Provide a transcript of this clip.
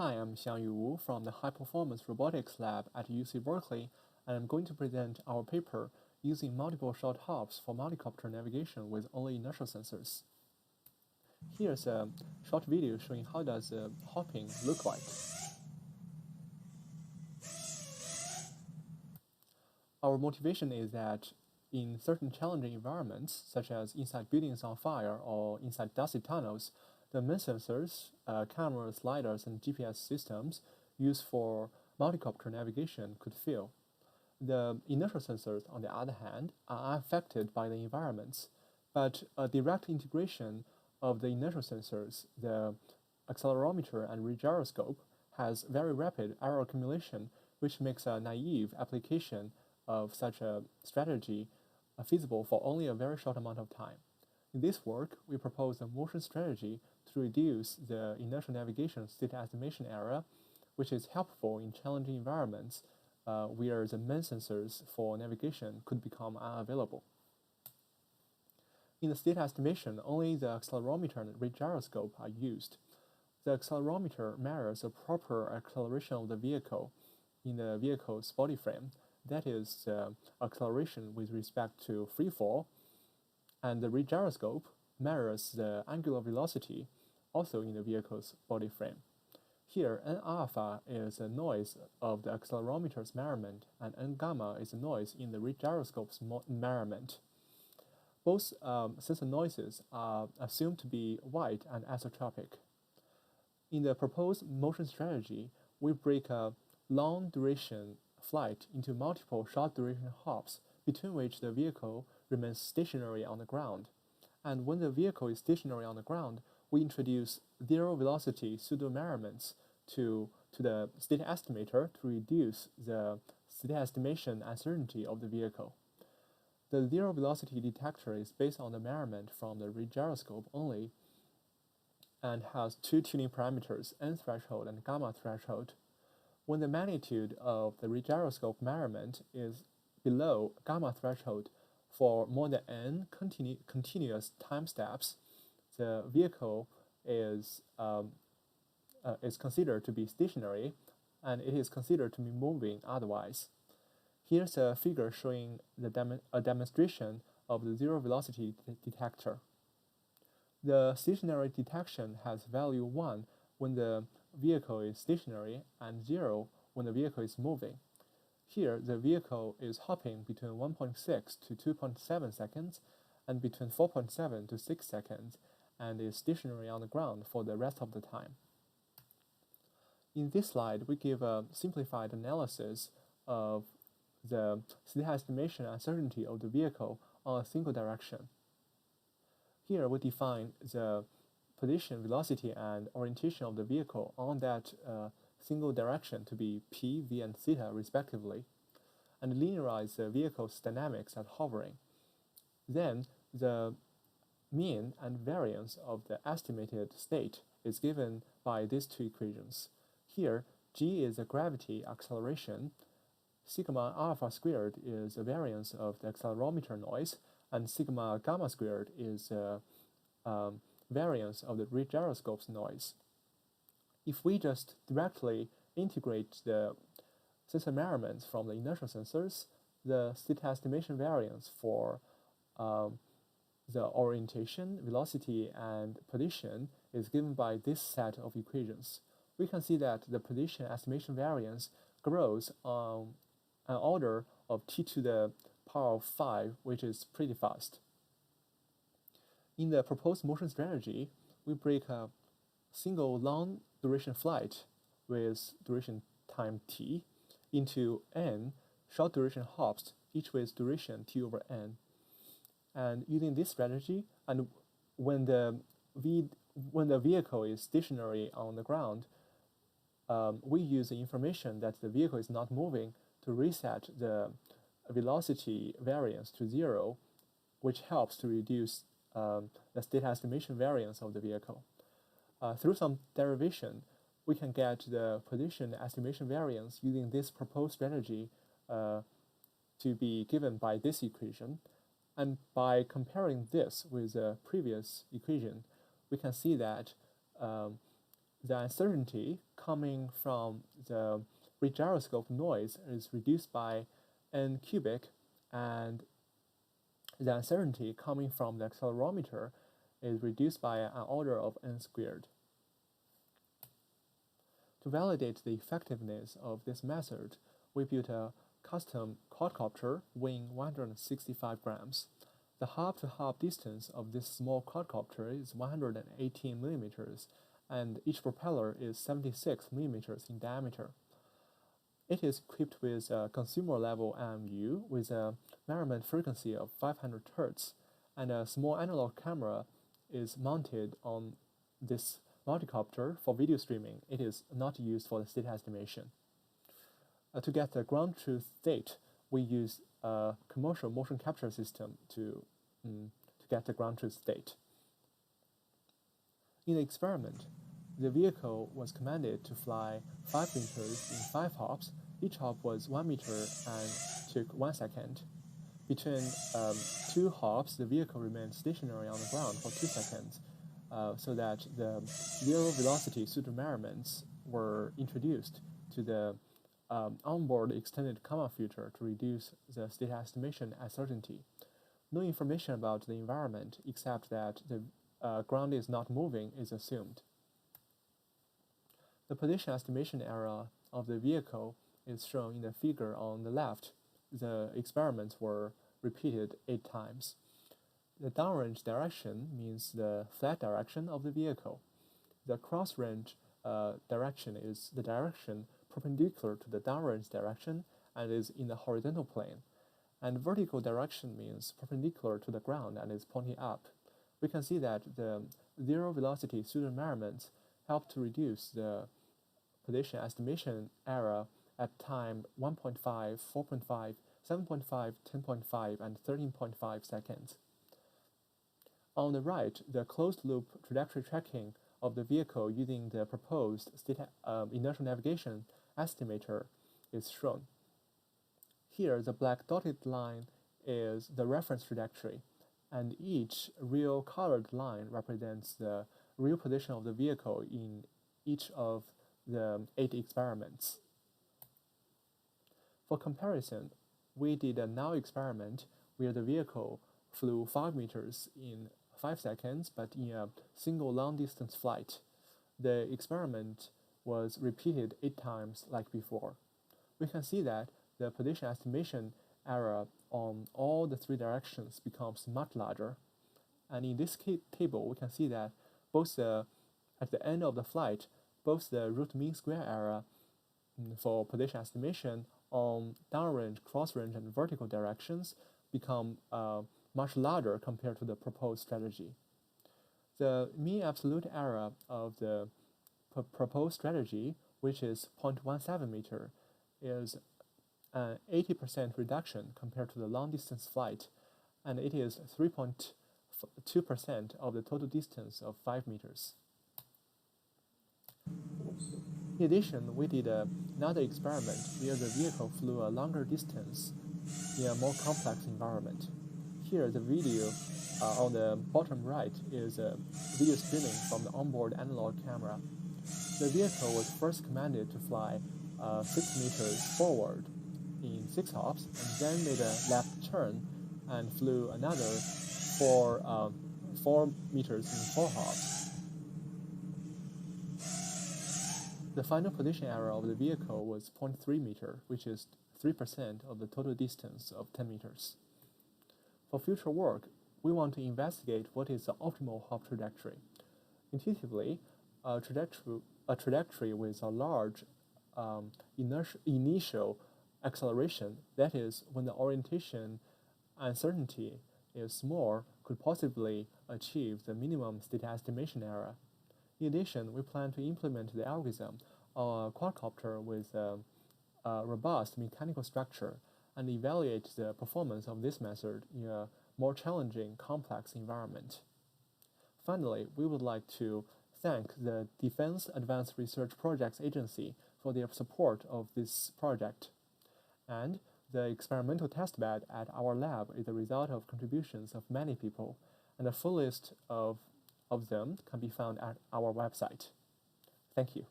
Hi, I'm Xiangyu Wu from the High Performance Robotics Lab at UC Berkeley, and I'm going to present our paper using multiple short hops for multicopter navigation with only inertial sensors. Here's a short video showing how does hopping look like. Our motivation is that in certain challenging environments, such as inside buildings on fire or inside dusty tunnels, the main sensors, cameras, LiDARs, and GPS systems used for multicopter navigation could fail. The inertial sensors, on the other hand, are unaffected by the environments, but a direct integration of the inertial sensors, the accelerometer and gyroscope, has very rapid error accumulation, which makes a naive application of such a strategy feasible for only a very short amount of time. In this work, we propose a motion strategy to reduce the inertial navigation state estimation error, which is helpful in challenging environments where the main sensors for navigation could become unavailable. In the state estimation, only the accelerometer and gyroscope are used. The accelerometer measures the proper acceleration of the vehicle in the vehicle's body frame, that is, acceleration with respect to free fall, and the gyroscope measures the angular velocity, also in the vehicle's body frame. Here, N alpha is the noise of the accelerometer's measurement, and N gamma is the noise in the gyroscope's measurement. Both sensor noises are assumed to be white and isotropic. In the proposed motion strategy, we break a long duration flight into multiple short duration hops, between which the vehicle remains stationary on the ground. And when the vehicle is stationary on the ground, we introduce zero velocity pseudo-measurements to the state estimator to reduce the state estimation uncertainty of the vehicle. The zero velocity detector is based on the measurement from the gyroscope only and has two tuning parameters, N threshold and gamma threshold. When the magnitude of the gyroscope measurement is below gamma threshold for more than n continuous time steps, the vehicle is considered to be stationary, and it is considered to be moving otherwise. Here's a figure showing a demonstration of the zero velocity detector. The stationary detection has value 1 when the vehicle is stationary and 0 when the vehicle is moving. Here, the vehicle is hopping between 1.6 to 2.7 seconds and between 4.7 to 6 seconds and is stationary on the ground for the rest of the time. In this slide, we give a simplified analysis of the state estimation uncertainty of the vehicle on a single direction. Here, we define the position, velocity, and orientation of the vehicle on that single direction to be p, v, and theta respectively, and linearize the vehicle's dynamics at hovering. Then the mean and variance of the estimated state is given by these two equations. Here, g is the gravity acceleration, sigma alpha squared is the variance of the accelerometer noise, and sigma gamma squared is the variance of the gyroscope's noise. If we just directly integrate the sensor measurements from the inertial sensors, the state estimation variance for the orientation, velocity, and position is given by this set of equations. We can see that the position estimation variance grows on an order of t to the power of 5, which is pretty fast. In the proposed motion strategy, we break a single long duration flight with duration time t into n short duration hops, each with duration t over n. And using this strategy, and when the vehicle is stationary on the ground, we use the information that the vehicle is not moving to reset the velocity variance to 0, which helps to reduce the state estimation variance of the vehicle. Through some derivation, we can get the position estimation variance using this proposed strategy to be given by this equation. And by comparing this with the previous equation, we can see that the uncertainty coming from the gyroscope noise is reduced by n cubic, and the uncertainty coming from the accelerometer is reduced by an order of n squared. To validate the effectiveness of this method, we built a custom quadcopter weighing 165 grams. The hop-to-hop distance of this small quadcopter is 118 millimeters, and each propeller is 76 millimeters in diameter. It is equipped with a consumer-level AMU with a measurement frequency of 500 Hz, and a small analog camera is mounted on this multicopter for video streaming. It is not used for the state estimation. To get the ground truth state, we use a commercial motion capture system to get the ground truth state. In the experiment, the vehicle was commanded to fly 5 meters in 5 hops. Each hop was 1 meter and took 1 second. Between 2 hops, the vehicle remained stationary on the ground for 2 seconds, so that the zero velocity pseudo-measurements were introduced to the onboard extended Kalman filter to reduce the state estimation uncertainty. No information about the environment except that the ground is not moving is assumed. The position estimation error of the vehicle is shown in the figure on the left. The experiments were repeated 8 times. The downrange direction means the flat direction of the vehicle. The cross-range direction is the direction perpendicular to the downrange direction and is in the horizontal plane. And vertical direction means perpendicular to the ground and is pointing up. We can see that the zero velocity pseudo-measurements help to reduce the position estimation error at time 1.5, 4.5, 7.5, 10.5, and 13.5 seconds. On the right, the closed-loop trajectory tracking of the vehicle using the proposed inertial navigation estimator is shown. Here, the black dotted line is the reference trajectory, and each real colored line represents the real position of the vehicle in each of the 8 experiments. For comparison, we did a now experiment where the vehicle flew 5 meters in 5 seconds, but in a single long-distance flight. The experiment was repeated 8 times like before. We can see that the position estimation error on all the 3 directions becomes much larger. And in this table, we can see that at the end of the flight, both the root mean square error for position estimation on downrange, cross-range, and vertical directions become much larger compared to the proposed strategy. The mean absolute error of the proposed strategy, which is 0.17 meter, is an 80% reduction compared to the long-distance flight, and it is 3.2% of the total distance of 5 meters. In addition, we did another experiment where the vehicle flew a longer distance in a more complex environment. Here, the video on the bottom right is video streaming from the onboard analog camera. The vehicle was first commanded to fly 6 meters forward in 6 hops, and then made a left turn and flew another 4 meters in 4 hops. The final position error of the vehicle was 0.3 meter, which is 3% of the total distance of 10 meters. For future work, we want to investigate what is the optimal hop trajectory. Intuitively, a trajectory with a large initial acceleration, that is, when the orientation uncertainty is small, could possibly achieve the minimum state estimation error. In addition, we plan to implement the algorithm on a quadcopter with a robust mechanical structure and evaluate the performance of this method in a more challenging, complex environment. Finally, we would like to thank the Defense Advanced Research Projects Agency for their support of this project. And the experimental testbed at our lab is the result of contributions of many people, and the full list of them can be found at our website. Thank you.